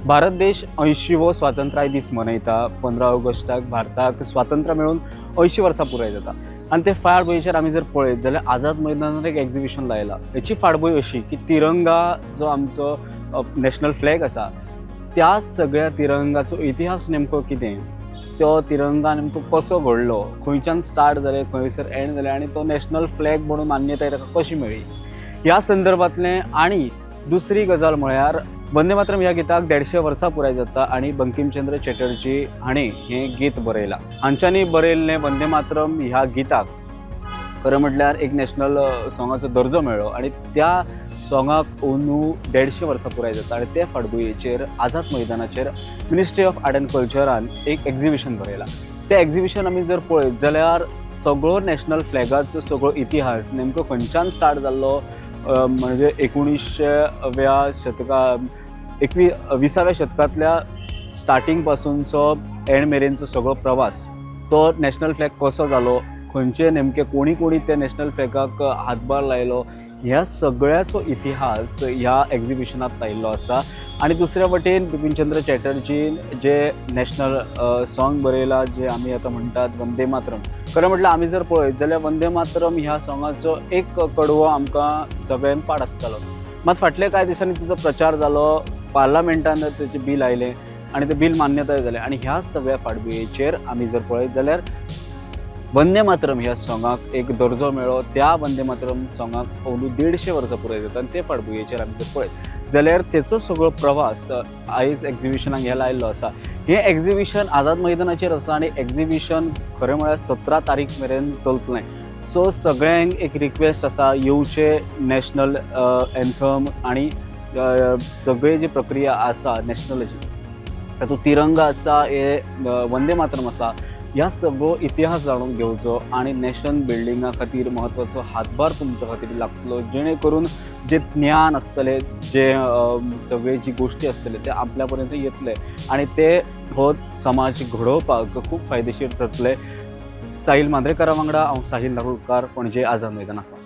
भारत देश 80वो स्वातंत्र्य दीस मनयता 15 ऑगस्टाक भारताक स्वातंत्र्य मेळून 80 वर्सां पुराय जाता आनी ते फाटभुंयेचेर आमी जर पळयत जाल्यार आझाद मैदानार एक एक्झिबिशन लायलां। हेची फाटभुंय अशी की तिरंगा जो आमचो नॅशनल फ्लॅग आसा त्या सगळ्या तिरंगाचो इतिहास नेमको कितें, तो तिरंगा नेमको कसो घडलो, खंयच्यान स्टार्ट जालें, खंयसर एंड जालें आनी तो नॅशनल फ्लॅग म्हणून मान्यताय ताका कशी मेळ्ळी ह्या संदर्भांतलें। आनी दुसरी गजाल म्हळ्यार वंदे मातरम ह्या गिताक 150 वर्सां पुराय जाता आनी बंकिमचंद्र चॅटर्जी हाणें हें गीत बरयलां। हांच्यांनी बरयल्लें वंदे मातरम ह्या गिताक खरें म्हटल्यार एक नॅशनल सॉंगाचो दर्जो मेळ्ळो आनी त्या सॉंगाक अंदू 150 वर्सां पुराय जाता आनी ते फाटभुंयेचेर आझाद मैदानाचेर मिनिस्ट्री ऑफ आर्ट एंड कल्चरान एक एक्झिबिशन बरयलां। तें एक्झिबिशन आमी जर पळयत जाल्यार सगळो नॅशनल फ्लॅगाचो सगळो इतिहास नेमको खंयच्यान स्टार्ट जाल्लो म्हणजे 19व्या शतकात 20व्या शतकांतल्या स्टार्टिंग पासूनचो एंड मेरेनचो सगळो प्रवास, तो नॅशनल फ्लॅग कसो जालो, खंयचे नेमके कोणी कोणी त्या नॅशनल फ्लॅगाक हातभार लायलो ह्या सगळ्याचो इतिहास ह्या एक्झिबिशनात लायिल्लो आसा। आनी दुसऱ्या वटेन बिपिनचंद्र चॅटर्जीन जे नॅशनल सॉंग बरयलां जे आमी आतां म्हणटात वंदे मातरम, खरें म्हटल्यार आमी जर पळयत जाल्यार वंदे मातरम ह्या सॉंगाचो एक कडवो आमकां सगळ्यांक पाठ आसतालो। मात फाटल्या कांय दिसांनी तिचो प्रचार जालो, पार्लमेंटान तेचें बील आयलें आनी तें बील मान्यताय जालें आनी ह्या सगळ्या फाटभुंयेचेर आमी जर पळयत जाल्यार वंदे मातरम ह्या सॉंगाक एक दर्जो मेळ्ळो। त्या वंदे मातरम सॉंगाक अंदू 150 वर्सां पुराय जाता आनी ते फाटभुंयेचेर आमी जर पळयत जाल्यार तेचो सगळो प्रवास आयज एक्झिबिशनाक हे लायिल्लो आसा। हें एक्झिबिशन आझाद मैदानाचेर आसा आनी एक्झिबिशन खरें म्हळ्यार 17 तारीख मेरेन चलतलें। सो सगळ्यांक एक रिक्वेस्ट आसा, येवचे नॅशनल एंथम आनी सगळी जी प्रक्रिया आसा नॅशनलाची, तातूंत तिरंगा आसा, हे वंदे मातरम आसा, ह्या सगळो इतिहास जाणून घेवचो आनी नॅशन बिल्डिंगा खातीर म्हत्वाचो हातभार तुमच्या खातीर लागतलो, जेणे करून जे ज्ञान आसतलें, जे सगळे जी गोश्टी आसतले ते आपल्या पर्यंत येतले आनी ते हो समाज घडोवपाक खूब फायदेशीर ठरतले। साहिल मांद्रेकारा वांगडा हांव साहिल नागुळकार, पणजे आझाद मैदान आसा।